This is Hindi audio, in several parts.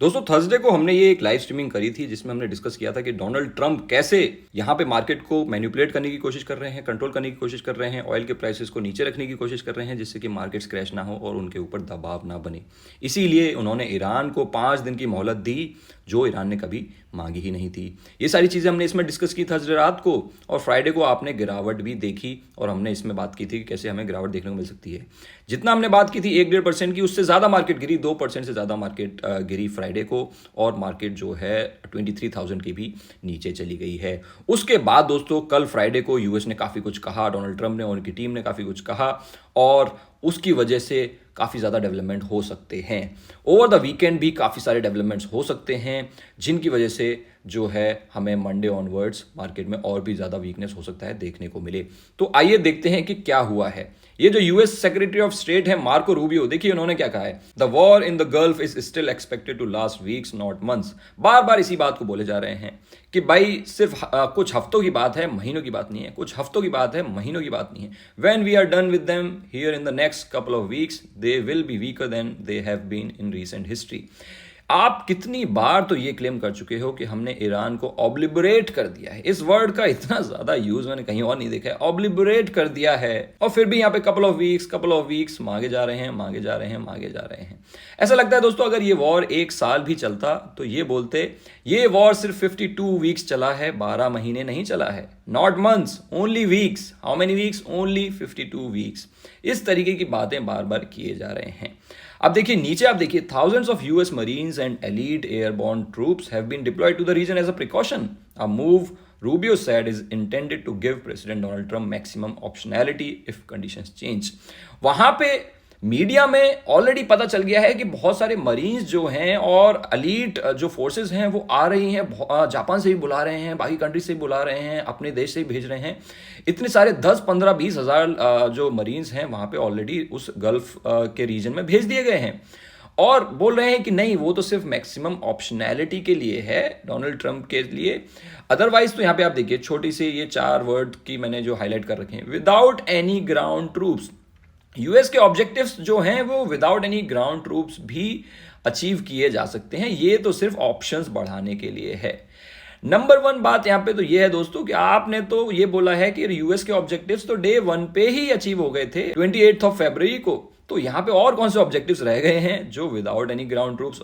दोस्तों थर्सडे को हमने ये एक लाइव स्ट्रीमिंग करी थी जिसमें हमने डिस्कस किया था कि डोनाल्ड ट्रंप कैसे यहाँ पे मार्केट को मैनिपुलेट करने की कोशिश कर रहे हैं, कंट्रोल करने की कोशिश कर रहे हैं, ऑयल के प्राइसेस को नीचे रखने की कोशिश कर रहे हैं जिससे कि मार्केट्स क्रैश ना हो और उनके ऊपर दबाव ना बने। इसीलिए उन्होंने ईरान को 5 दिन की मोहलत दी जो ईरान ने कभी मांगी ही नहीं थी। ये सारी चीज़ें हमने इसमें डिस्कस की थर्सडे रात को, और फ्राइडे को आपने गिरावट भी देखी और हमने इसमें बात की थी कि कैसे हमें गिरावट देखने को मिल सकती है। जितना हमने बात की थी 1-1.5% की, उससे ज़्यादा मार्केट गिरी, 2% से ज़्यादा मार्केट गिरी फ्राइडे को, और मार्केट जो है 23,000 की भी नीचे चली गई है। उसके बाद दोस्तों कल फ्राइडे को यूएस ने काफ़ी कुछ कहा, डोनाल्ड ट्रंप ने और उनकी टीम ने काफ़ी कुछ कहा, और उसकी वजह से काफ़ी ज़्यादा डेवलपमेंट हो सकते हैं। ओवर द वीकेंड भी काफ़ी सारे डेवलपमेंट्स हो सकते हैं जिनकी वजह से जो है हमें मंडे ऑनवर्ड्स मार्केट में और भी ज़्यादा वीकनेस हो सकता है देखने को मिले। तो आइए देखते हैं कि क्या हुआ है। ये जो यूएस सेक्रेटरी ऑफ स्टेट है मार्को रूबियो, देखिए उन्होंने क्या कहा है, the war in the Gulf is still expected to last weeks not months. बार बार इसी बात को बोले जा रहे हैं कि भाई सिर्फ कुछ हफ्तों की बात है, महीनों की बात नहीं है, कुछ हफ्तों की बात है, महीनों की बात नहीं है। When we are done with them here in the next couple of weeks they will be weaker than they have been in recent history. आप कितनी बार तो ये क्लेम कर चुके हो कि हमने ईरान को ऑब्लिबरेट कर दिया है। इस वर्ड का इतना ज्यादा यूज मैंने कहीं और नहीं देखा है, ऑब्लिबरेट कर दिया है, और फिर भी यहाँ पे कपल ऑफ वीक्स मांगे जा रहे हैं, मांगे जा रहे हैं, मांगे जा रहे हैं। ऐसा लगता है दोस्तों अगर ये वॉर 1 साल भी चलता तो ये बोलते ये वॉर सिर्फ 52 वीक्स चला है, 12 महीने नहीं चला है, not months, only weeks. How many weeks? Only 52 weeks. इस तरीके की बातें बार बार किए जा रहे हैं। अब देखिए नीचे, आप देखिए thousands of US Marines and elite airborne troops have been deployed to the region as a precaution. A move Rubio said is intended to give President Donald Trump maximum optionality if conditions change. वहां पे मीडिया में ऑलरेडी पता चल गया है कि बहुत सारे मरीन्स जो हैं और अलीट जो फोर्सेस हैं वो आ रही हैं, जापान से भी बुला रहे हैं, बाकी कंट्री से भी बुला रहे हैं, अपने देश से भी भेज रहे हैं। इतने सारे 10, 15, 20 हज़ार जो मरीन्स हैं वहाँ पे ऑलरेडी उस गल्फ के रीजन में भेज दिए गए हैं, और बोल रहे हैं कि नहीं वो तो सिर्फ मैक्सिमम ऑप्शनैलिटी के लिए है, डोनाल्ड ट्रंप के लिए। अदरवाइज तो यहाँ पे आप देखिए छोटी सी ये 4 वर्ड की मैंने जो हाईलाइट कर रखे हैं, without any ground troops. US के ऑब्जेक्टिव्स जो हैं वो विदाउट एनी ग्राउंड ट्रूप्स भी अचीव किए जा सकते हैं, ये तो सिर्फ ऑप्शंस बढ़ाने के लिए है। नंबर 1 बात यहां पे तो ये है दोस्तों कि आपने तो ये बोला है कि यूएस के ऑब्जेक्टिव्स तो डे 1 पे ही अचीव हो गए थे 28 फरवरी को, तो यहां पे और कौन से ऑब्जेक्टिव्स रह गए हैं जो विदाउट एनी ग्राउंड ट्रूप्स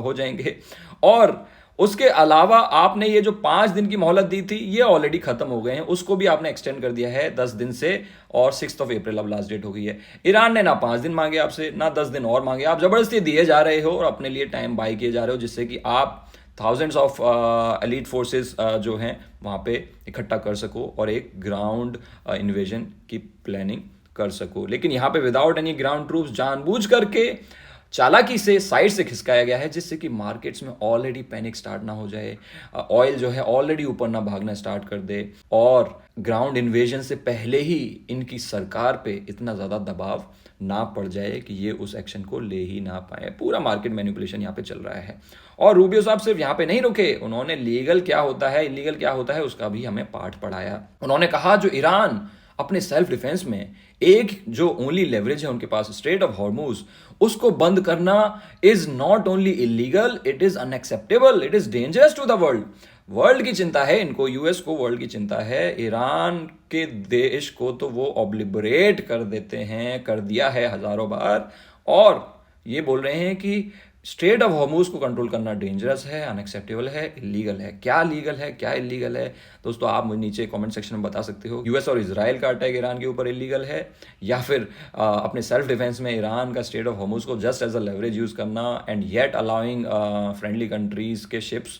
हो जाएंगे। और उसके अलावा आपने ये जो 5 दिन की मोहलत दी थी ये ऑलरेडी खत्म हो गए हैं, उसको भी आपने एक्सटेंड कर दिया है 10 दिन से, और 6 अप्रैल अब लास्ट डेट हो गई है। ईरान ने ना 5 दिन मांगे आपसे, ना 10 दिन और मांगे, आप जबरदस्ती दिए जा रहे हो और अपने लिए टाइम बाय किए जा रहे हो जिससे कि आप थाउजेंड्स ऑफ एलीट फोर्सेस जो हैं वहाँ पे इकट्ठा कर सको और एक ग्राउंड इन्वेजन की प्लानिंग कर सको। लेकिन यहाँ पे विदाउट एनी ग्राउंड ट्रूप्स जानबूझ करके चालाकी से साइड से खिसकाया गया है जिससे कि मार्केट्स में ऑलरेडी पैनिक स्टार्ट ना हो जाए, ऑयल जो है ऑलरेडी ऊपर ना भागना स्टार्ट कर दे, और ग्राउंड इन्वेजन से पहले ही इनकी सरकार पे इतना ज़्यादा दबाव ना पड़ जाए कि ये उस एक्शन को ले ही ना पाए। पूरा मार्केट मैनिपुलेशन यहाँ पे चल रहा है। और रूबियो साहब सिर्फ यहाँ पे नहीं रुके, उन्होंने लीगल क्या होता है, इलीगल क्या होता है उसका भी हमें पाठ पढ़ाया। उन्होंने कहा जो ईरान अपने सेल्फ डिफेंस में एक जो ओनली लेवरेज है उनके पास, स्ट्रेट ऑफ हॉर्मुज, उसको बंद करना is not only illegal, it is unacceptable, it is dangerous to the world. World की चिंता है इनको, यूएस को वर्ल्ड की चिंता है, ईरान के देश को तो वो ऑब्लिबरेट कर देते हैं, कर दिया है हजारों बार, और ये बोल रहे हैं कि स्ट्रेट ऑफ हॉर्मुज को कंट्रोल करना डेंजरस है, अनएक्सेप्टेबल है, इलीगल है। क्या लीगल है, क्या इलीगल है दोस्तों, आप मुझे नीचे कमेंट सेक्शन में बता सकते हो। यूएस और इजराइल का अटैक ईरान के ऊपर इलीगल है, या फिर अपने सेल्फ डिफेंस में ईरान का स्ट्रेट ऑफ हॉर्मुज को just as a leverage use करना and yet allowing friendly countries के ships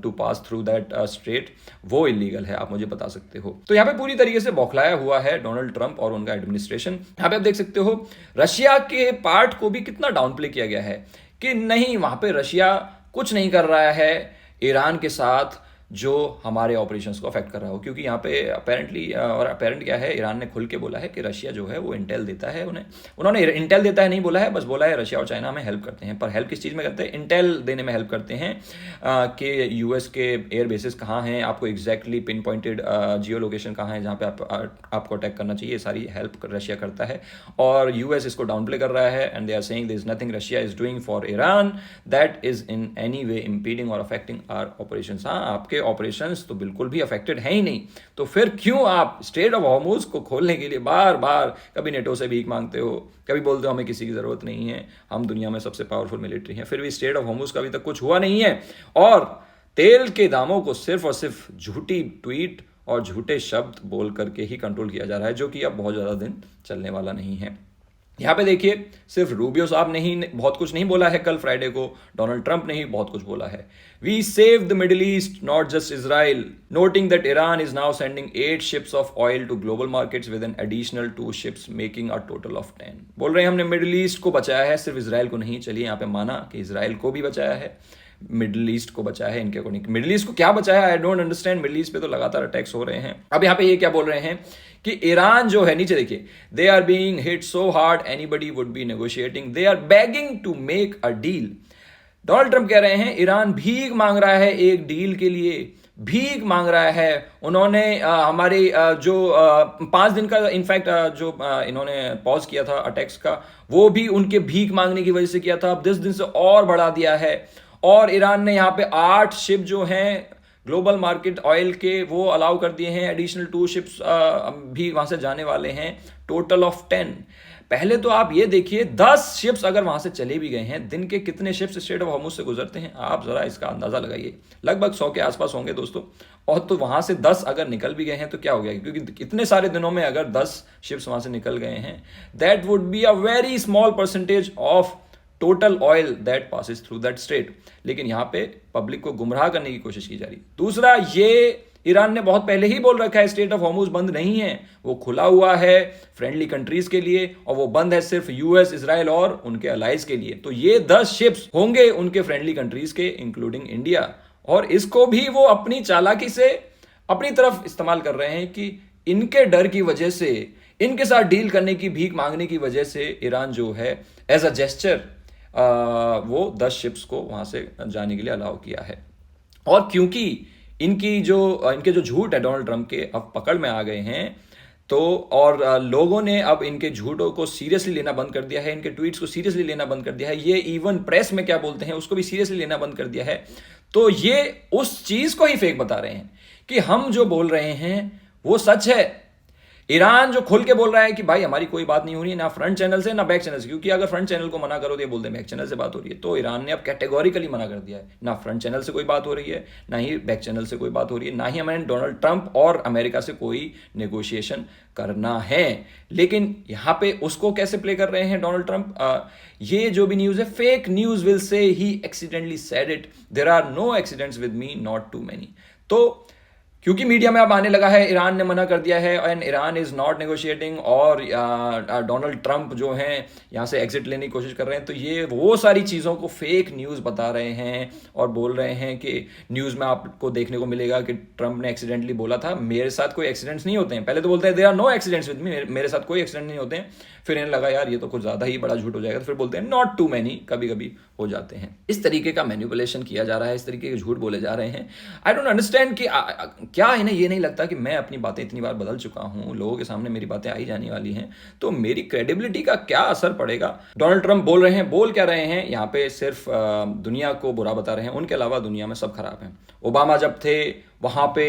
to pass through that strait, वो इलीगल है, आप मुझे बता सकते हो। तो यहाँ पे पूरी तरीके से बौखलाया हुआ है डोनाल्ड ट्रंप और उनका एडमिनिस्ट्रेशन। यहाँ पे आप देख सकते हो रशिया के पार्ट को भी कितना डाउन प्ले किया गया है कि नहीं वहां पे रशिया कुछ नहीं कर रहा है ईरान के साथ, जो हमारे ऑपरेशंस को अफेक्ट कर रहा हो, क्योंकि यहाँ पे अपेरेंटली और अपेरेंट क्या है, ईरान ने खुल के बोला है कि रशिया जो है वो इंटेल देता है उन्होंने इंटेल देता है नहीं बोला है, बस बोला है रशिया और चाइना हमें हेल्प करते हैं। पर हेल्प किस चीज़ में करते हैं? इंटेल देने में हेल्प करते हैं कि यूएस के एयर बेसिस कहाँ हैं, आपको एग्जैक्टली पिन पॉइंटेड जियो लोकेशन कहाँ है जहाँ पे आपको अटैक करना चाहिए, सारी हेल्प रशिया करता है। और यूएस इसको डाउन प्ले कर रहा है and they are saying there is nothing Russia is doing for Iran that is in any way impeding और अफेक्टिंग आवर ऑपरेशंस। हाँ, आपके ऑपरेशंस तो बिल्कुल भी अफेक्टेड है ही नहीं, तो फिर क्यों आप स्ट्रेट ऑफ हॉर्मुज को खोलने के लिए बार बार कभी नेटो से भीख मांगते हो, कभी बोलते हो हमें किसी की जरूरत नहीं है, हम दुनिया में सबसे पावरफुल मिलिट्री हैं, फिर भी स्ट्रेट ऑफ हॉर्मुज का अभी तक कुछ हुआ नहीं है। और तेल के दामों को सिर्फ और सिर्फ झूठी ट्वीट और झूठे शब्द बोल करके ही कंट्रोल किया जा रहा है, जो कि अब बहुत ज़्यादा दिन चलने वाला नहीं है। यहाँ पे देखिए, सिर्फ रूबियो साहब ने ही बहुत कुछ नहीं बोला है, कल फ्राइडे को डोनाल्ड ट्रंप ने ही बहुत कुछ बोला है। We save the Middle East, not just Israel, noting that Iran is now sending 8 ships of oil to global markets with an additional 2 ships making a total of 10। बोल रहे हैं हमने मिडिल ईस्ट को बचाया है, सिर्फ इसराइल को नहीं। चलिए यहाँ पे माना कि इसराइल को भी बचाया है, मिडिल ईस्ट को बचाया है, इनके अकॉर्डिंग। मिडिल ईस्ट को क्या बचाया? I don't understand. Middle east पे तो लगातार अटैक्स हो रहे हैं। अब यहाँ पे ये क्या बोल रहे हैं कि ईरान जो है, नीचे देखिए, they are being hit so hard anybody would be negotiating, they are begging to make a deal. Donald Trump कह रहे हैं ईरान भीख मांग रहा है एक डील के लिए, भीख मांग रहा है। उन्होंने हमारे जो 5 दिन का इनफैक्ट जो इन्होंने पॉज किया था अटैक्स का, वो भी उनके भीख मांगने की वजह से किया था, अब 10 दिन से और बढ़ा दिया है। और ईरान ने यहाँ पे 8 शिप जो हैं ग्लोबल मार्केट ऑयल के, वो अलाउ कर दिए हैं, एडिशनल 2 शिप्स भी वहां से जाने वाले हैं, टोटल ऑफ 10। पहले तो आप ये देखिए, 10 शिप्स अगर वहां से चले भी गए हैं, दिन के कितने शिप्स स्ट्रेट ऑफ हॉर्मुज से गुजरते हैं, आप जरा इसका अंदाजा लगाइए। लगभग 100 के आसपास होंगे दोस्तों। और तो वहां से 10 अगर निकल भी गए हैं तो क्या हो गया, क्योंकि इतने सारे दिनों में अगर 10 शिप्स वहां से निकल गए हैं, that would be a very small percentage of total oil that passes through that straight. लेकिन यहां पे पब्लिक को गुमराह करने की कोशिश की जा रही। दूसरा, ये ईरान ने बहुत पहले ही बोल रखा है स्ट्रेट ऑफ हॉर्मुज बंद नहीं है, वो खुला हुआ है फ्रेंडली कंट्रीज के लिए, और वो बंद है सिर्फ यूएस, इजराइल और उनके अलाइज के लिए। तो ये 10 शिप्स होंगे उनके फ्रेंडली कंट्रीज के, इंक्लूडिंग इंडिया। और इसको भी वो अपनी चालाकी से अपनी तरफ इस्तेमाल कर रहे हैं कि इनके डर की वजह से, इनके साथ डील करने की, भीख मांगने की वजह से ईरान जो है एज अ जेस्चर वो 10 शिप्स को वहां से जाने के लिए अलाउ किया है। और क्योंकि इनके जो झूठ है डोनाल्ड ट्रंप के अब पकड़ में आ गए हैं, तो और लोगों ने अब इनके झूठों को सीरियसली लेना बंद कर दिया है, इनके ट्वीट्स को सीरियसली लेना बंद कर दिया है, ये इवन प्रेस में क्या बोलते हैं उसको भी सीरियसली लेना बंद कर दिया है। तो ये उस चीज को ही फेक बता रहे हैं कि हम जो बोल रहे हैं वो सच है। ईरान जो खुल के बोल रहा है कि भाई हमारी कोई बात नहीं हो रही है, ना फ्रंट चैनल से ना बैक चैनल से, क्योंकि अगर फ्रंट चैनल को मना करो तो ये बोलते हैं बैक चैनल से बात हो रही है। तो ईरान ने अब कैटेगोरिकली मना कर दिया है, ना फ्रंट चैनल से कोई बात हो रही है, ना ही बैक चैनल से कोई बात हो रही है, ना ही हमें डोनाल्ड ट्रंप और अमेरिका से कोई नेगोशिएशन करना है। लेकिन यहाँ पे उसको कैसे प्ले कर रहे हैं डोनाल्ड ट्रंप? ये जो भी न्यूज है fake news, will say he accidentally said it, there are no accidents with me, not too many. तो क्योंकि मीडिया में अब आने लगा है ईरान ने मना कर दिया है and Iran is not negotiating, और डोनाल्ड ट्रंप जो हैं यहाँ से एग्जिट लेने की कोशिश कर रहे हैं, तो ये वो सारी चीज़ों को फेक न्यूज़ बता रहे हैं और बोल रहे हैं कि न्यूज़ में आपको देखने को मिलेगा कि ट्रंप ने एक्सीडेंटली बोला था मेरे साथ कोई एक्सीडेंट्स नहीं होते हैं। पहले तो बोलते हैं there are no accidents with me, मेरे साथ कोई एक्सीडेंट नहीं होते हैं। फिर इन्हें लगा यार ये तो कुछ ज़्यादा ही बड़ा झूठ हो जाएगा, तो फिर बोलते हैं नॉट टू मैनी, कभी कभी हो जाते हैं। इस तरीके का मैनिपुलेशन किया जा रहा है, इस तरीके के झूठ बोले जा रहे हैं। आई डोंट अंडरस्टैंड कि क्या इन्हें ये नहीं लगता कि मैं अपनी बातें इतनी बार बदल चुका हूं, लोगों के सामने मेरी बातें आई जाने वाली हैं, तो मेरी क्रेडिबिलिटी का क्या असर पड़ेगा। डोनाल्ड ट्रंप बोल रहे हैं, बोल क्या रहे हैं यहाँ पे, सिर्फ दुनिया को बुरा बता रहे हैं, उनके अलावा दुनिया में सब खराब है। ओबामा जब थे वहां पे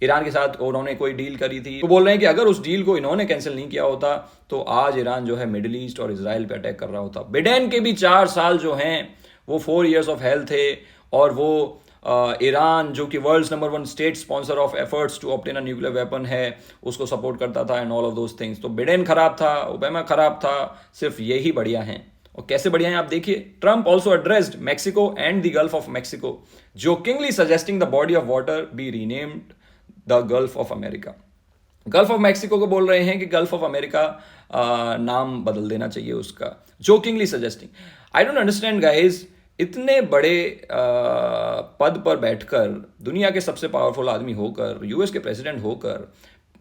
ईरान के साथ उन्होंने कोई डील करी थी, तो बोल रहे हैं कि अगर उस डील को इन्होंने कैंसिल नहीं किया होता तो आज ईरान जो है मिडिल ईस्ट और इजराइल पे अटैक कर रहा होता। बिडेन के भी 4 साल जो हैं वो 4 years ऑफ हेल्थ थे, और वो ईरान जो कि world's number 1 state sponsor of efforts to obtain a nuclear weapon है, उसको सपोर्ट करता था and all of those things. तो बिडेन खराब था, ओबामा खराब था, सिर्फ यही बढ़िया हैं। और कैसे बढ़िया हैं आप देखिए, Trump also addressed Mexico and the gulf of Mexico, jokingly suggesting the body of water B renamed the gulf of America. Gulf of Mexico को बोल रहे हैं कि गल्फ ऑफ अमेरिका नाम बदल देना चाहिए उसका, jokingly suggesting. I don't understand guys इतने बड़े पद पर बैठकर, दुनिया के सबसे पावरफुल आदमी होकर, यूएस के प्रेसिडेंट होकर,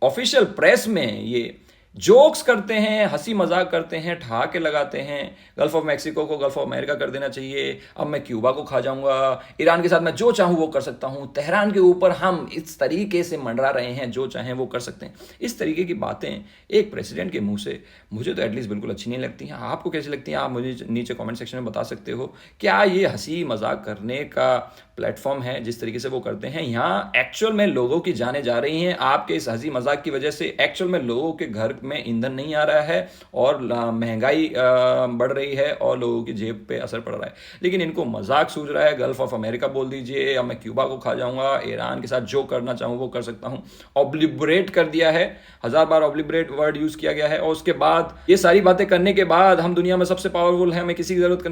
ऑफिशियल प्रेस में ये जोक्स करते हैं, हंसी मजाक करते हैं, ठहाके लगाते हैं, गल्फ ऑफ मैक्सिको को गल्फ ऑफ अमेरिका कर देना चाहिए, अब मैं क्यूबा को खा जाऊंगा, ईरान के साथ मैं जो चाहूं वो कर सकता हूं, तेहरान के ऊपर हम इस तरीके से मंडरा रहे हैं, जो चाहें वो कर सकते हैं। इस तरीके की बातें एक प्रेसिडेंट के मुंह से मुझे तो एटलीस्ट बिल्कुल अच्छी नहीं लगती हैं। आपको कैसी लगती हैं? आप मुझे नीचे कॉमेंट सेक्शन में बता सकते हो। क्या ये हंसी मजाक करने का प्लेटफॉर्म है जिस तरीके से वो करते हैं? यहाँ एक्चुअल में लोगों की जानें जा रही हैं। आपके इस हंसी मजाक की वजह से एक्चुअल में लोगों के घर में ईंधन नहीं आ रहा है और महंगाई बढ़ रही है और लोगों की जेब पे असर पड़ रहा है। लेकिन इनको मजाक सूझ रहा है। गल्फ ऑफ अमेरिका बोल दीजिए, या मैं क्यूबा को खा जाऊंगा, ईरान के साथ जो करना चाहूँ वो कर सकता हूँ। ऑब्लिबरेट कर दिया है, 1000 बार ऑब्लिबरेट वर्ड यूज किया गया है। और उसके बाद ये सारी बातें करने के बाद, हम दुनिया में सबसे पावरफुल है, हमें किसी की जरूरत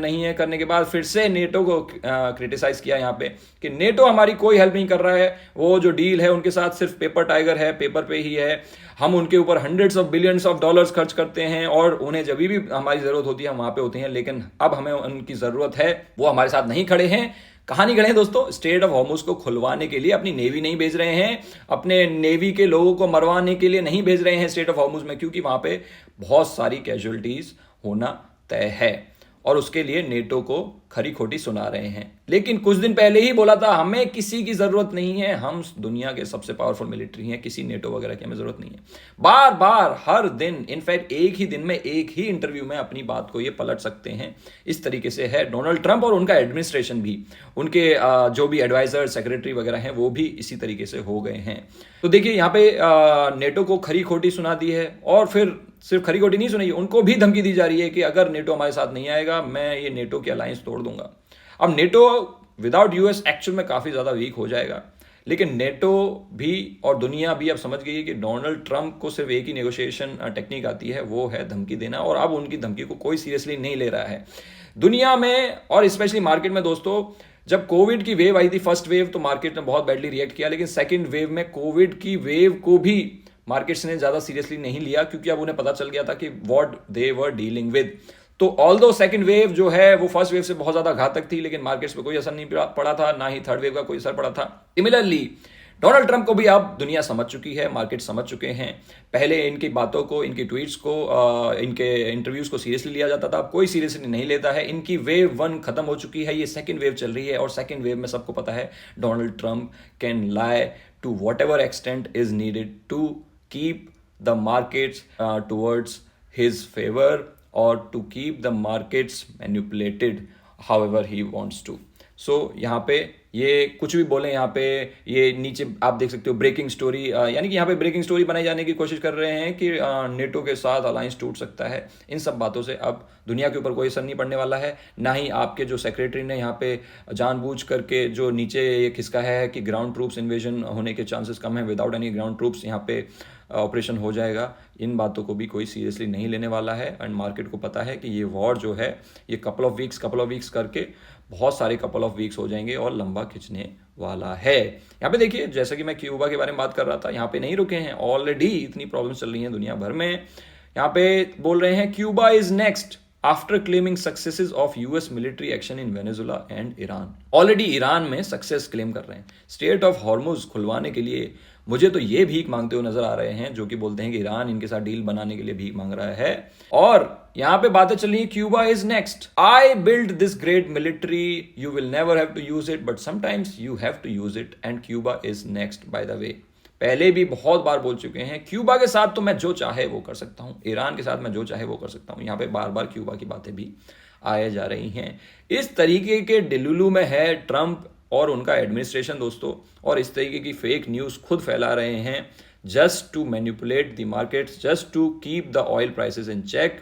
नहीं है करने के बाद, फिर से नेटो को क्रिटिसाइज किया यहाँ पे कि नेटो हमारी कोई हेल्प नहीं कर रहा है, वो जो डील है उनके साथ सिर्फ पेपर टाइगर है, पेपर पे ही है, हम उनके ऊपर hundreds of billions of dollars खर्च करते हैं और उन्हें जब भी हमारी जरूरत होती है हम वहां पे होते हैं, लेकिन अब हमें उनकी जरूरत है, वो हमारे साथ नहीं खड़े हैं। कहां नहीं खड़े हैं दोस्तों? स्ट्रेट ऑफ हॉर्मुज को खुलवाने के लिए अपनी नेवी नहीं भेज रहे हैं, अपने नेवी के लोगों को मरवाने के लिए नहीं भेज रहे हैं स्ट्रेट ऑफ हॉर्मुज में, क्योंकि वहां पे बहुत सारी कैजुअलिटीज होना तय है और उसके लिए नेटो को खरी खोटी सुना रहे हैं। लेकिन कुछ दिन पहले ही बोला था हमें किसी की जरूरत नहीं है, हम दुनिया के सबसे पावरफुल मिलिट्री हैं, किसी नेटो वगैरह की हमें जरूरत नहीं है। बार बार हर दिन, इनफैक्ट एक ही दिन में एक ही इंटरव्यू में अपनी बात को ये पलट सकते हैं। इस तरीके से है डोनाल्ड ट्रंप और उनका एडमिनिस्ट्रेशन भी, उनके जो भी एडवाइजर सेक्रेटरी वगैरह हैं वो भी इसी तरीके से हो गए हैं। तो देखिए यहाँ पे नेटो को खरी खोटी सुना दी है और फिर सिर्फ खरी खोटी नहीं सुनाई, उनको भी धमकी दी जा रही है कि अगर नेटो हमारे साथ नहीं आएगा मैं ये नेटो की अलायंस तोड़ दूंगा। अब नेटो विदाउट यूएस एक्चुअल में काफी ज्यादा वीक हो जाएगा, लेकिन नेटो भी और दुनिया भी अब समझ गई है कि डोनाल्ड ट्रंप को सिर्फ एक ही नेगोशिएशन टेक्निक आती है, वो है धमकी देना, और अब उनकी धमकी को कोई सीरियसली नहीं ले रहा है दुनिया में और स्पेशली मार्केट में। दोस्तों, जब कोविड की वेव आई थी, फर्स्ट वेव, तो मार्केट ने बहुत बैडली रिएक्ट किया, लेकिन सेकेंड वेव में कोविड की वेव को भी मार्केट्स ने ज्यादा सीरियसली नहीं लिया, क्योंकि अब उन्हें पता चल गया था कि what they were dealing with. तो ऑल्दो सेकंड वेव जो है वो फर्स्ट वेव से बहुत ज्यादा घातक थी, लेकिन मार्केट्स पे कोई असर नहीं पड़ा था, ना ही थर्ड वेव का कोई असर पड़ा था। सिमिलरली डोनाल्ड ट्रंप को भी अब दुनिया समझ चुकी है, मार्केट समझ चुके हैं। पहले इनकी बातों को, इनकी ट्वीट्स को, इनके इंटरव्यूज को सीरियसली लिया जाता था, अब कोई सीरियसली नहीं लेता है। इनकी वेव 1 खत्म हो चुकी है, ये सेकंड वेव चल रही है, और सेकंड वेव में सबको पता है Donald Trump can lie to whatever extent is needed to keep the markets towards his favor or to keep the markets manipulated however he wants to. So यहाँ पे ये कुछ भी बोले, यहाँ पे ये नीचे आप देख सकते हो ब्रेकिंग स्टोरी, यानी कि यहाँ पे ब्रेकिंग स्टोरी बनाई जाने की कोशिश कर रहे हैं कि नेटो के साथ अलायंस टूट सकता है। इन सब बातों से अब दुनिया के ऊपर कोई असर नहीं पड़ने वाला है, ना ही आपके जो सेक्रेटरी ने यहाँ पे जानबूझ करके जो नीचे ये खिसका है कि ग्राउंड ट्रूप्स इन्वेजन होने के चांसेस कम है, विदाउट एनी ग्राउंड ट्रूप्स यहाँ पे ऑपरेशन हो जाएगा। इन बातों को भी कोई सीरियसली नहीं लेने वाला है, एंड मार्केट को पता है कि ये वॉर जो है ये कपल ऑफ वीक्स करके बहुत सारे कपल ऑफ वीक्स हो जाएंगे और लंबा खिंचने वाला है। यहाँ पे देखिए, जैसे कि मैं क्यूबा के बारे में बात कर रहा था, यहाँ पे नहीं रुके हैं, ऑलरेडी इतनी प्रॉब्लम्स चल रही हैं दुनिया भर में। यहाँ पे बोल रहे हैं Cuba is next after claiming successes of US military action in Venezuela and Iran. Already Iran में सक्सेस क्लेम कर रहे हैं। स्ट्रेट ऑफ हॉर्मुज खुलवाने के लिए मुझे तो ये भीख मांगते हुए नजर आ रहे हैं, जो कि बोलते हैं कि ईरान इनके साथ डील बनाने के लिए भीख मांग रहा है। और यहां पे बातें चल रही है Cuba is next, I build this great military, you will never have to use it but sometimes you have to use it, and Cuba is next. By the way, पहले भी बहुत बार बोल चुके हैं, क्यूबा के साथ तो मैं जो चाहे वो कर सकता हूं, ईरान के साथ मैं जो चाहे वो कर सकता हूं। यहां पे बार बार क्यूबा की बातें भी आए जा रही हैं। इस तरीके के डिलुलू में है ट्रंप और उनका एडमिनिस्ट्रेशन दोस्तों, और इस तरीके की फेक न्यूज़ खुद फैला रहे हैं just to manipulate the markets, just to keep the oil prices in check.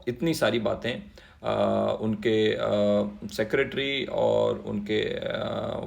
इतनी सारी बातें उनके सेक्रेटरी और उनके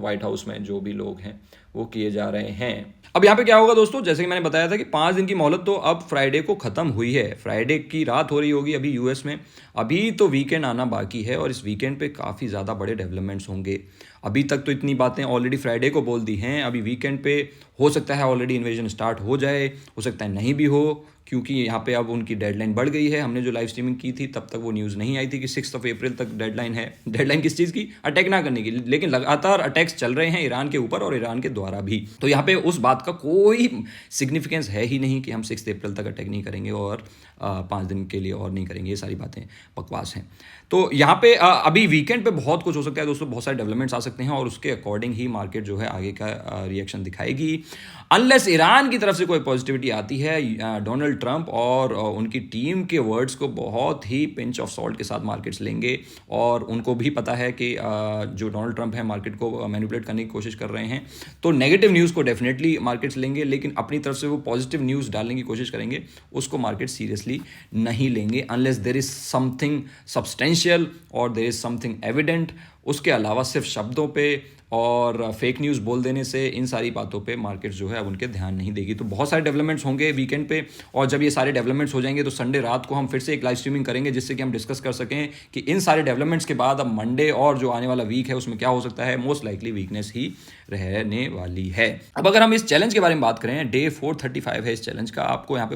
वाइट हाउस में जो भी लोग हैं वो किए जा रहे हैं। अब यहाँ पे क्या होगा दोस्तों, जैसे कि मैंने बताया था कि 5 दिन की मोहलत तो अब फ्राइडे को ख़त्म हुई है। फ्राइडे की रात हो रही होगी अभी यूएस में। अभी तो वीकेंड आना बाकी है और इस वीकेंड पे काफ़ी ज़्यादा बड़े डेवलपमेंट्स होंगे। अभी तक तो इतनी बातें ऑलरेडी फ्राइडे को बोल दी हैं, अभी वीकेंड पे हो सकता है ऑलरेडी इन्वेजन स्टार्ट हो जाए, हो सकता है नहीं भी हो, क्योंकि यहाँ पे अब उनकी डेडलाइन बढ़ गई है। हमने जो लाइव स्ट्रीमिंग की थी तब तक वो न्यूज़ नहीं आई थी कि 6 अप्रैल तक डेडलाइन है। डेडलाइन किस चीज़ की? अटैक ना करने की। लेकिन लगातार अटैक्स चल रहे हैं ईरान के ऊपर और ईरान के द्वारा भी। तो यहाँ पे उस बात का कोई सिग्निफिकेंस है ही नहीं कि हम 6 अप्रैल तक अटैक नहीं करेंगे और 5 दिन के लिए और नहीं करेंगे। ये सारी बातें बकवास हैं। तो यहाँ पे अभी वीकेंड पे बहुत कुछ हो सकता है दोस्तों, बहुत सारे डेवलपमेंट्स आ सकते हैं और उसके अकॉर्डिंग ही मार्केट जो है आगे का रिएक्शन दिखाएगी। अनलेस ईरान की तरफ से कोई पॉजिटिविटी आती है, डोनाल्ड ट्रंप और उनकी टीम के वर्ड्स को बहुत ही पिंच ऑफ सॉल्ट के साथ मार्केट्स लेंगे और उनको भी पता है कि जो डोनाल्ड ट्रंप है मार्केट को मैनिपुलेट करने की कोशिश कर रहे हैं। तो नेगेटिव न्यूज़ को डेफिनेटली मार्केट्स लेंगे, लेकिन अपनी तरफ से वो पॉजिटिव न्यूज़ डालने की कोशिश करेंगे, उसको मार्केट सीरियसली नहीं लेंगे unless there is something substantial और देयर इज समथिंग एविडेंट। उसके अलावा सिर्फ शब्दों पे और फेक न्यूज़ बोल देने से इन सारी बातों पे मार्केट जो है अब उनके ध्यान नहीं देगी। तो बहुत सारे डेवलपमेंट्स होंगे वीकेंड पे और जब ये सारे डेवलपमेंट्स हो जाएंगे तो संडे रात को हम फिर से एक लाइव स्ट्रीमिंग करेंगे जिससे कि हम डिस्कस कर सकें कि इन सारे डेवलपमेंट्स के बाद अब मंडे और जो आने वाला वीक है उसमें क्या हो सकता है। मोस्ट लाइकली वीकनेस ही रहने वाली है। अब अगर हम इस चैलेंज के बारे में बात करें, डे 435 है इस चैलेंज का। आपको यहाँ पे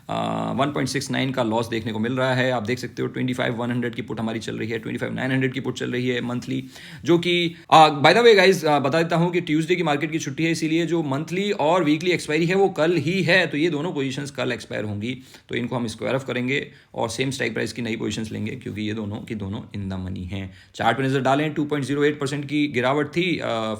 169 का लॉस देखने को मिल रहा है। आप देख सकते हो 25,100 की पुट हमारी चल रही है, 25,900 की पुट चल रही है मंथली, जो कि बाय द वे गाइस बता देता हूँ कि ट्यूसडे की मार्केट की छुट्टी है, इसीलिए जो मंथली और वीकली एक्सपायरी है वो कल ही है। तो ये दोनों पोजीशंस कल एक्सपायर होंगी, तो इनको हम स्क्वायर ऑफ करेंगे और सेम स्ट्राइक प्राइस की नई पोजीशंस लेंगे क्योंकि ये दोनों की दोनों इन द मनी हैं। चार्ट पर नजर डालें, 2.08% की गिरावट थी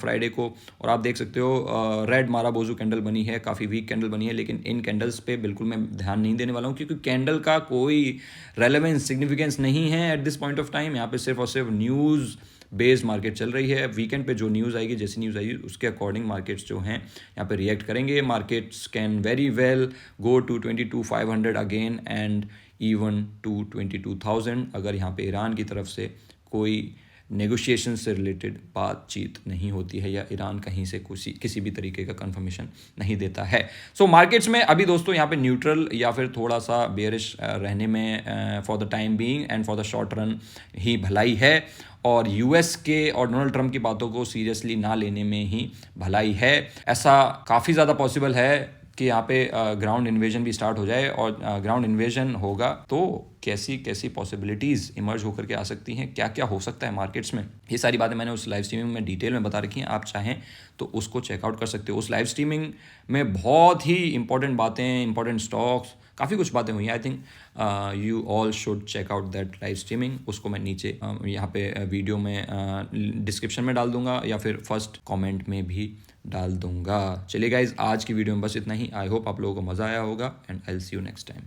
फ्राइडे को और आप देख सकते हो रेड मारा बोजू कैंडल बनी है, काफ़ी वीक कैंडल बनी है, लेकिन इन कैंडल्स पे बिल्कुल मैं ध्यान नहीं देने वाला हूँ क्योंकि कैंडल का कोई रेलेवेंस सिग्निफिकेंस नहीं है at this point of time. यहाँ पे सिर्फ और सिर्फ न्यूज़ बेस्ड मार्केट चल रही है। वीकेंड पे जो न्यूज़ आएगी, जैसी न्यूज़ आएगी उसके अकॉर्डिंग मार्केट्स जो हैं यहाँ पे रिएक्ट करेंगे। Markets can very well go to 22,500 again and even to 22,000 अगर यहाँ पे ईरान की तरफ से कोई नेगोशिएशन से रिलेटेड बातचीत नहीं होती है या ईरान कहीं से किसी भी तरीके का कंफर्मेशन नहीं देता है। सो मार्केट्स में अभी दोस्तों यहाँ पे न्यूट्रल या फिर थोड़ा सा बेयरिश रहने में for the time being and for the short run ही भलाई है और यूएस के और डोनाल्ड ट्रंप की बातों को सीरियसली ना लेने में ही भलाई है। ऐसा काफ़ी ज़्यादा पॉसिबल है कि यहाँ पे ग्राउंड इन्वेजन भी स्टार्ट हो जाए और ग्राउंड इन्वेजन होगा तो कैसी कैसी पॉसिबिलिटीज़ इमर्ज होकर के आ सकती हैं, क्या क्या हो सकता है मार्केट्स में। ये सारी बातें मैंने उस लाइव स्ट्रीमिंग में डिटेल में बता रखी हैं, आप चाहें तो उसको चेकआउट कर सकते हो। उस लाइव स्ट्रीमिंग में बहुत ही इंपॉर्टेंट बातें, इंपॉर्टेंट स्टॉक्स, काफ़ी कुछ बातें हुई हैं। I think you all should check out that live streaming. उसको मैं नीचे यहाँ पे वीडियो में डिस्क्रिप्शन में डाल दूंगा या फिर फर्स्ट कमेंट में भी डाल दूंगा। चलिए गाइज, आज की वीडियो में बस इतना ही। आई होप आप लोगों को मज़ा आया होगा and I will see you next time.